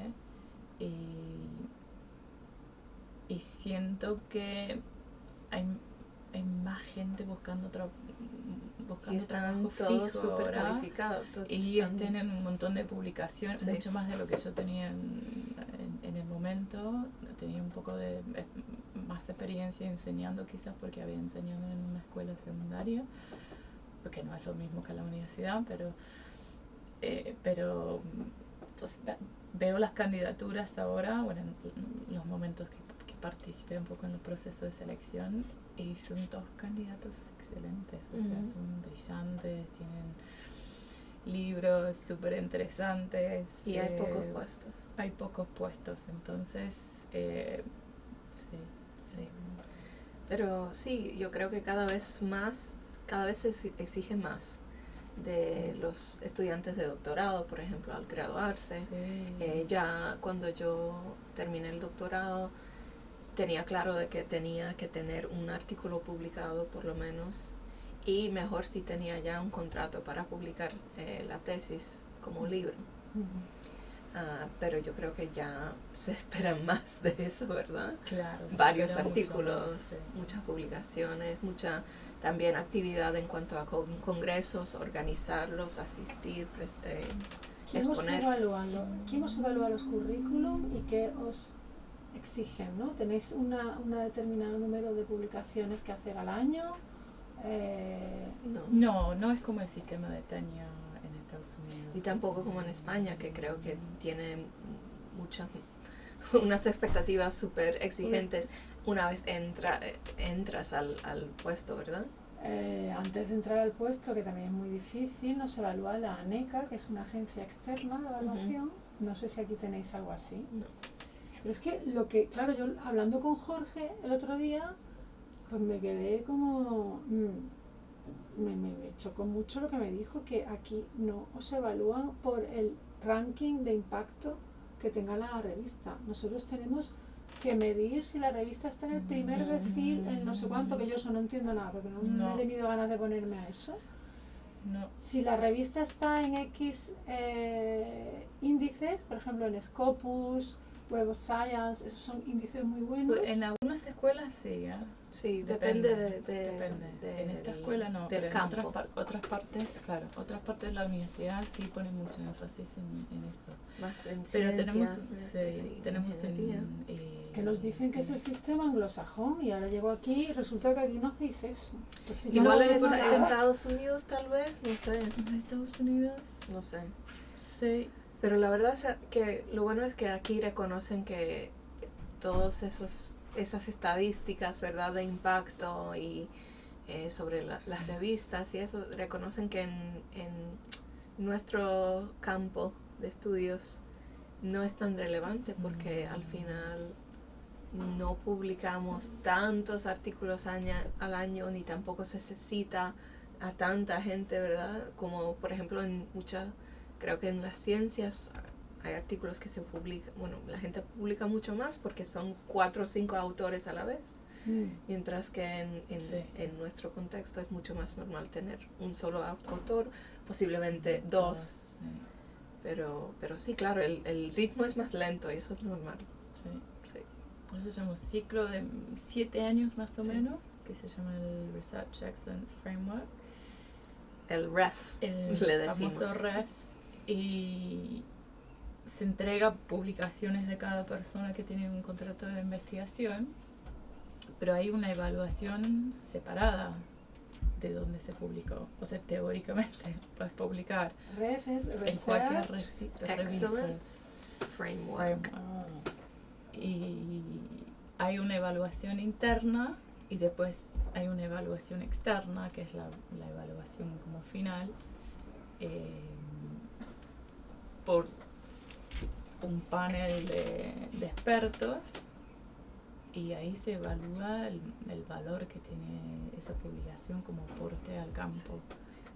y siento que hay más gente buscando trabajo todos fijo súper ahora, cualificados, y ellos tienen un montón de publicaciones, mucho más de lo que yo tenía en el momento. Tenía un poco de más experiencia enseñando, quizás porque había enseñado en una escuela secundaria, porque no es lo mismo que la universidad, pero pues, veo las candidaturas ahora, bueno, en los momentos que participé un poco en los procesos de selección, y son todos candidatos excelentes, o sea, son brillantes, tienen libros súper interesantes. Y hay pocos puestos. Hay pocos puestos, entonces, sí. Pero sí, yo creo que cada vez se exige más. de los estudiantes de doctorado, por ejemplo, al graduarse. Ya cuando yo terminé el doctorado, tenía claro de que tenía que tener un artículo publicado por lo menos, y mejor si tenía ya un contrato para publicar la tesis como libro. Pero yo creo que ya se esperan más de eso, ¿verdad? Claro. Varios artículos, muchas publicaciones, mucha también actividad en cuanto a congresos, organizarlos, asistir, ¿Quién os exponer. ¿Quién os evalúa los currículum y qué os exigen, ¿no? ¿Tenéis una determinado número de publicaciones que hacer al año? No es como el sistema de tenure en Estados Unidos. Y tampoco como en España, que creo que tiene unas expectativas súper exigentes una vez entras al puesto, ¿verdad? Antes de entrar al puesto, que también es muy difícil, nos evalúa la ANECA, que es una agencia externa de evaluación. No sé si aquí tenéis algo así. No. Pero es que, claro, yo hablando con Jorge el otro día, pues me quedé como... me chocó mucho lo que me dijo, que aquí no os evalúan por el ranking de impacto que tenga la revista. Nosotros tenemos que medir si la revista está en el primer decil, en no sé cuánto, que yo eso no entiendo nada, porque no he tenido ganas de ponerme a eso. No. Si la revista está en X índices, por ejemplo en Scopus, Web of Science, esos son índices muy buenos. En algunas escuelas sí, ¿eh? Sí, depende en esta escuela no, del pero campo. En otras partes de la universidad sí ponen mucho énfasis en eso. Más en pero ciencia, tenemos es que nos dicen que es el sistema anglosajón y ahora llego aquí y resulta que aquí no hacéis eso. Entonces, igual en Estados Unidos tal vez, no sé. En Estados Unidos, no sé. Sí. Pero la verdad es que lo bueno es que aquí reconocen que todos esas estadísticas, ¿verdad?, de impacto y sobre las revistas y eso, reconocen que en nuestro campo de estudios no es tan relevante porque al final no publicamos tantos artículos al año, ni tampoco se cita a tanta gente, ¿verdad? Como por ejemplo creo que en las ciencias hay artículos que se publican, la gente publica mucho más porque son 4 o 5 autores a la vez, mientras que en nuestro contexto es mucho más normal tener un solo autor, posiblemente 2, sí. Pero sí, claro, el ritmo es más lento y eso es normal. Sí. Eso se llama un ciclo de 7 años más o menos, que se llama el Research Excellence Framework. El REF, le decimos. Famoso REF. Y se entrega publicaciones de cada persona que tiene un contrato de investigación, pero hay una evaluación separada de dónde se publicó. O sea, teóricamente puedes publicar REF es en cualquier Excellence Framework. Y hay una evaluación interna y después hay una evaluación externa, que es la evaluación como final, por un panel de expertos, y ahí se evalúa el valor que tiene esa publicación como aporte al campo. Sí.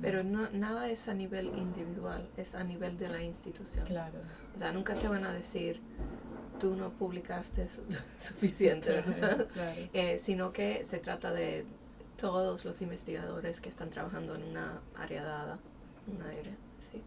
Pero nada es a nivel individual, es a nivel de la institución. Claro. O sea, nunca te van a decir, tú no publicaste suficiente, ¿verdad? Claro. Sino que se trata de todos los investigadores que están trabajando en una área dada, sí.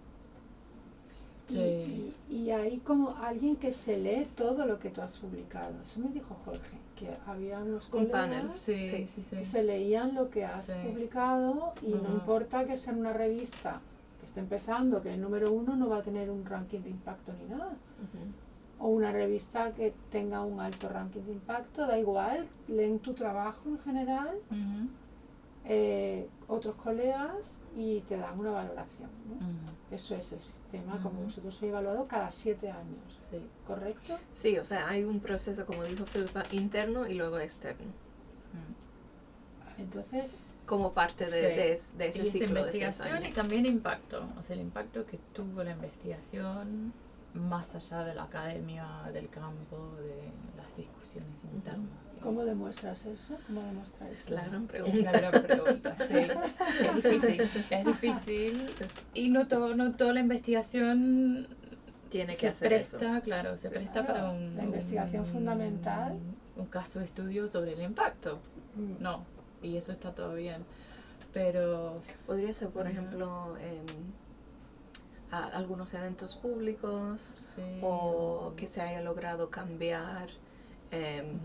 Sí. Y hay como alguien que se lee todo lo que tú has publicado. Eso me dijo Jorge, que había unos colegas panel. Sí. que se leían lo que has publicado y no importa que sea en una revista que esté empezando, que el número 1 no va a tener un ranking de impacto ni nada. O una revista que tenga un alto ranking de impacto, da igual, leen tu trabajo en general, otros colegas, y te dan una valoración, ¿no? Eso es el sistema, como vosotros sois evaluado cada 7 años, ¿correcto? Sí, o sea, hay un proceso, como dijo Philippa, interno y luego externo. Entonces, como parte de ese ciclo de investigación y también impacto, o sea, el impacto que tuvo la investigación más allá de la academia, del campo, de las discusiones internas. ¿Cómo demuestras eso? ¿Cómo demostráis? Es la gran pregunta. Es la gran pregunta, sí. Es es difícil y no toda la investigación tiene que se hacer presta, eso. claro, se presta Claro, para la investigación fundamental. un caso de estudio sobre el impacto. No, y eso está todo bien. Pero podría ser, por ejemplo, algunos eventos públicos, sí, o que se haya logrado cambiar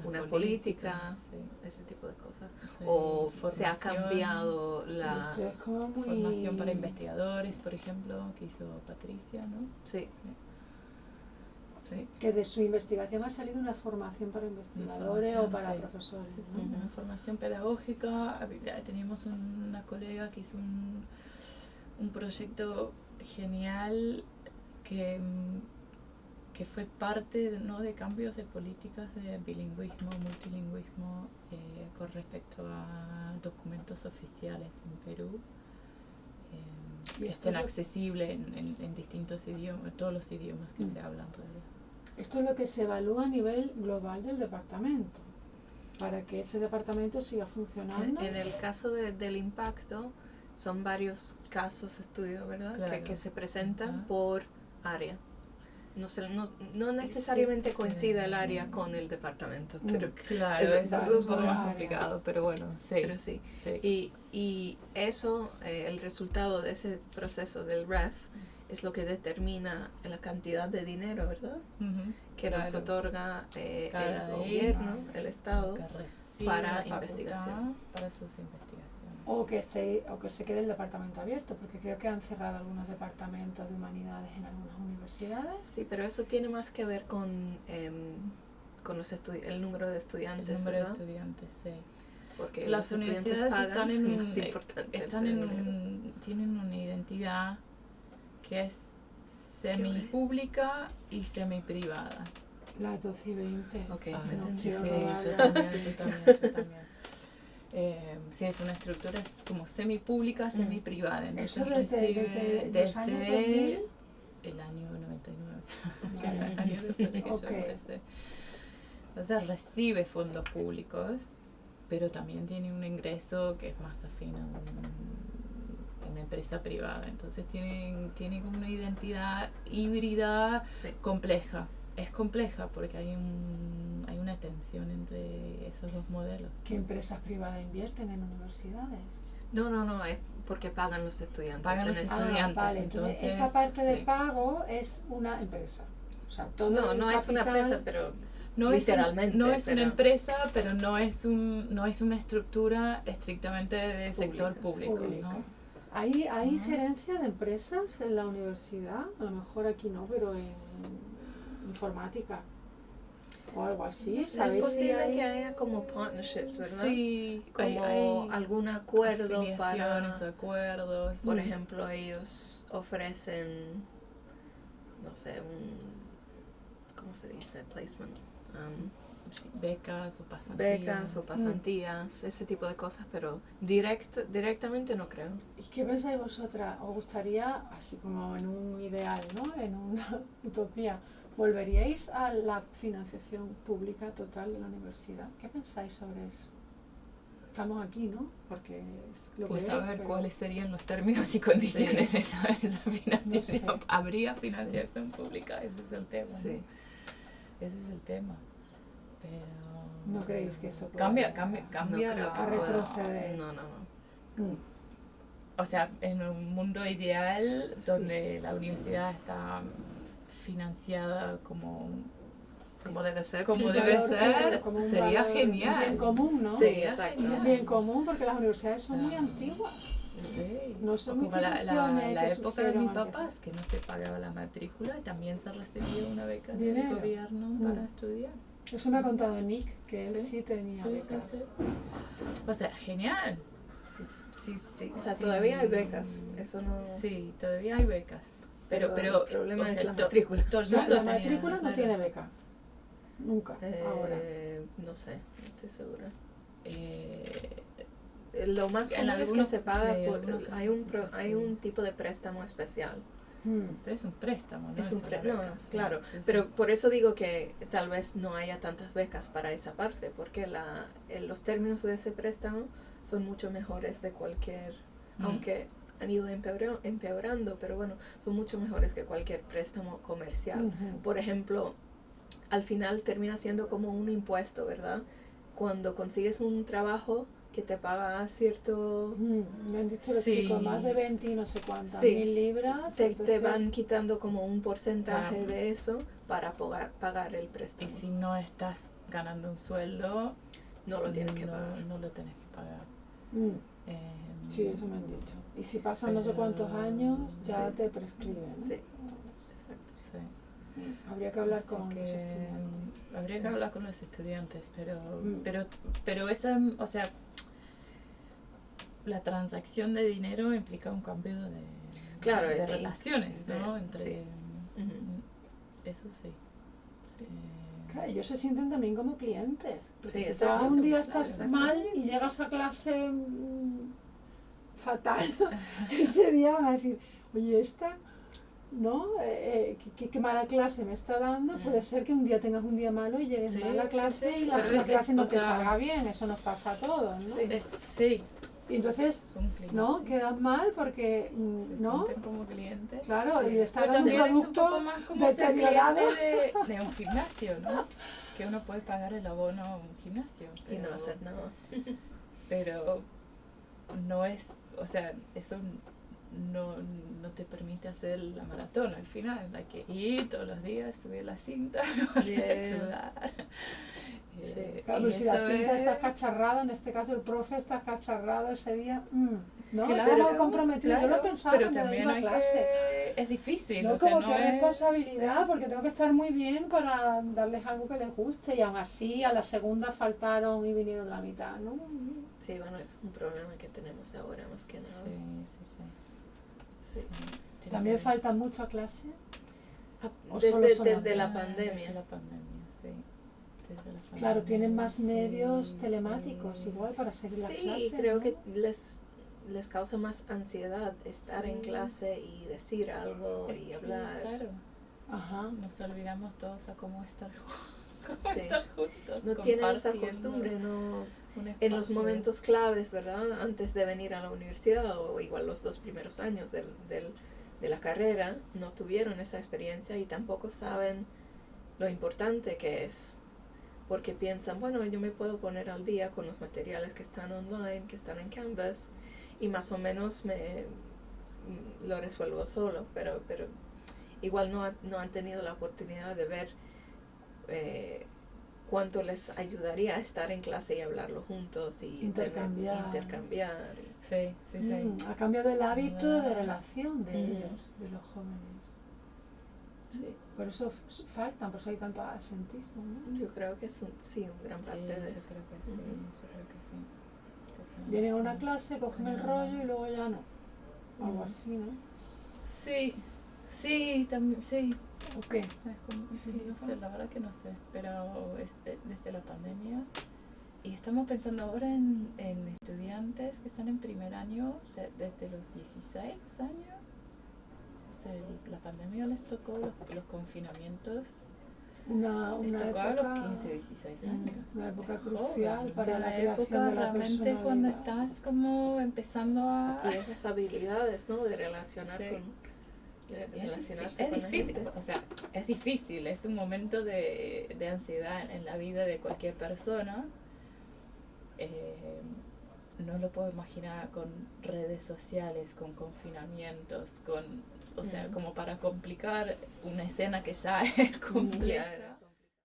una política, sí. ese tipo de cosas. Sí, O se formación. ha cambiado la... Esto es como muy... Formación para investigadores, por ejemplo, que hizo Patricia, ¿no? Sí. Sí. Que de su investigación ha salido una formación para investigadores o para sí. profesores. Sí, ¿no? sí, una formación pedagógica. Teníamos una colega que hizo un proyecto genial que fue parte, ¿no?, de cambios de políticas de bilingüismo, multilingüismo con respecto a documentos oficiales en Perú, que estén accesibles en distintos idiomas, todos los idiomas que se hablan todavía. Esto es lo que se evalúa a nivel global del departamento, para que ese departamento siga funcionando. En el caso del impacto, son varios casos estudios, ¿verdad? Claro. Que se presentan por área. No necesariamente coincide el área con el departamento, pero claro, eso eso es un poco más complicado, pero bueno, sí. Pero sí. Y eso, el resultado de ese proceso del REF, es lo que determina la cantidad de dinero, ¿verdad? Que nos otorga el gobierno, el Estado, para investigación. Para sus investigaciones. O que se quede el departamento abierto, porque creo que han cerrado algunos departamentos de humanidades en algunas universidades. Sí, pero eso tiene más que ver con el número de estudiantes, El número ¿verdad? de estudiantes, sí. Porque las los universidades pagan, tienen una identidad que es semipública y semiprivada. Las 12 y 20. Ok, Ah, me no, entendí. sí, robarla. yo también. Sí, es una estructura como semipública, semiprivada. Entonces Eso desde los años 2000. El año 99, Vale. el año después de que yo Okay. empecé. Entonces recibe fondos públicos, pero también tiene un ingreso que es más afín a una empresa privada. Entonces tiene como una identidad híbrida compleja. Es compleja porque hay una tensión entre esos dos modelos. ¿Qué empresas privadas invierten en universidades? No, es porque pagan los estudiantes. Pagan los estudiantes. Vale, entonces esa parte de pago es una empresa. O sea, todo no es una empresa, pero literalmente. No es una empresa, pero no es una estructura estrictamente de sector público. ¿No? ¿Hay injerencia de empresas en la universidad? A lo mejor aquí no, pero en informática o algo así. Es posible que haya como partnerships, ¿verdad? Sí, como hay algún acuerdo para... acuerdos. Por ejemplo, ellos ofrecen, no sé, ¿cómo se dice? Placement. Becas o pasantías. Ese tipo de cosas, pero directamente no creo. ¿Y qué pensáis vosotras? ¿Os gustaría, así como en un ideal, ¿no?, en una utopía, volveríais a la financiación pública total de la universidad? ¿Qué pensáis sobre eso? Estamos aquí, ¿no? Porque es lo pues que a es, ver pero... cuáles serían los términos y condiciones de esa financiación. No sé. ¿Habría financiación pública? Ese es el tema. Sí. ¿No? Ese es el tema. Pero ¿No creéis que eso pueda cambia No creo lo que a pueda- retroceder? No. O sea, en un mundo ideal donde la universidad está financiada como debe ser. como Un debe valor, ser, como un sería valor, genial. Un bien común, ¿no? Sí, Sería exacto. genial. Un bien común, porque las universidades son muy antiguas. Sí. No son O como la instituciones que época de mis surgieron antes. papás, que no se pagaba la matrícula y también se recibía una beca Dinero. del gobierno para estudiar. Eso me ha contado Nick, que él Sí. sí tenía becas. Sí. O sea, genial. Sí, O sea, sí. todavía hay becas. Eso no... Sí, todavía hay becas. Pero el problema o sea, es la matrícula. todo el No, mundo la tenía, matrícula no claro. tiene beca. Nunca, ahora. No sé, no estoy segura. Eh, Lo más En común es que algunos- se paga sí, por... algunos Hay casos, hay sí. un tipo de préstamo especial. Pero es un préstamo, ¿no? Es un una préstamo, beca, sí, claro. sí, sí. Pero por eso digo que tal vez no haya tantas becas para esa parte, porque los términos de ese préstamo son mucho mejores de cualquier aunque han ido empeorando, pero bueno, son mucho mejores que cualquier préstamo comercial. Por ejemplo, al final termina siendo como un impuesto, ¿verdad? Cuando consigues un trabajo que te paga cierto... me han dicho los chicos, más de 20 y no sé cuántas mil libras. Te van quitando como un porcentaje de eso para pagar el préstamo. Y si no estás ganando un sueldo, no lo tienes que pagar. No lo tienes que pagar. Sí, eso me han dicho. Y si pasan no sé cuántos años, ya te prescriben, ¿no? Sí, exacto. Sí. Habría que hablar con los estudiantes. Habría que hablar con los estudiantes, pero esa, o sea, la transacción de dinero implica un cambio de relaciones, ¿no? Entre eso sí. Claro, ellos se sienten también como clientes. Porque si exacto, un día estás mal y llegas a clase fatal, ese día van a decir, oye, esta, ¿no? ¿Qué mala clase me está dando? Puede ser que un día tengas un día malo y llegues mal a la clase y la clase no te salga bien. Eso nos pasa a todos, ¿no? Sí. Y entonces, ¿no? Quedan mal porque, ¿no? Se sienten como clientes. Claro, y está dando un producto más como ser cliente de un gimnasio, ¿no? Que uno puede pagar el abono a un gimnasio. Y no hacer nada. Pero no es, o sea, eso no te permite hacer la maratón al final. Hay que ir todos los días, subir la cinta, sudar. Claro, si la cinta está cacharrada, en este caso el profe está cacharrado ese día, ¿no? Claro, comprometido. Yo lo pensaba pero cuando también iba a clase. Es difícil. No, o sea, como no que es responsabilidad, porque tengo que estar muy bien para darles algo que les guste, y aún así a la segunda faltaron y vinieron la mitad, ¿no? Sí, bueno, es un problema que tenemos ahora más que nada. Sí. ¿También faltan mucho a clase? Desde la pandemia. Desde la pandemia, sí. Claro, tienen más medios telemáticos igual para seguir la clase. Sí, creo que les causa más ansiedad estar en clase y decir algo y hablar. Claro. Ajá. Nos olvidamos todos a cómo estar juntos. No tienen esa costumbre, no. En los momentos claves, ¿verdad? Antes de venir a la universidad o igual los 2 primeros años de la carrera, no tuvieron esa experiencia y tampoco saben lo importante que es. Porque piensan, bueno, yo me puedo poner al día con los materiales que están online, que están en Canvas, y más o menos lo resuelvo solo, pero igual no han tenido la oportunidad de ver cuánto les ayudaría a estar en clase y hablarlo juntos y intercambiar. Sí. Ha cambiado el hábito de relación de ellos, de los jóvenes. Sí. Por eso faltan, por eso hay tanto asentismo, ¿no? Yo creo que es un gran parte de eso. Yo creo que sí. Vienen a una clase, cogen el rollo y luego ya no. Algo así, ¿no? Sí, también, sí. ¿O qué? Sí, no sé, la verdad que no sé, pero es desde la pandemia. Y estamos pensando ahora en estudiantes que están en primer año, o sea, desde los 16 años. O sea, la pandemia les tocó los confinamientos. Les tocó a los 15, 16 años. Una época crucial para la época creación de la realmente personalidad. cuando estás como empezando a... Y esas habilidades, ¿no? De relacionarse es difícil, o sea, es difícil, es un momento de ansiedad en la vida de cualquier persona. No lo puedo imaginar con redes sociales, con confinamientos, o sea, como para complicar una escena que ya es compleja.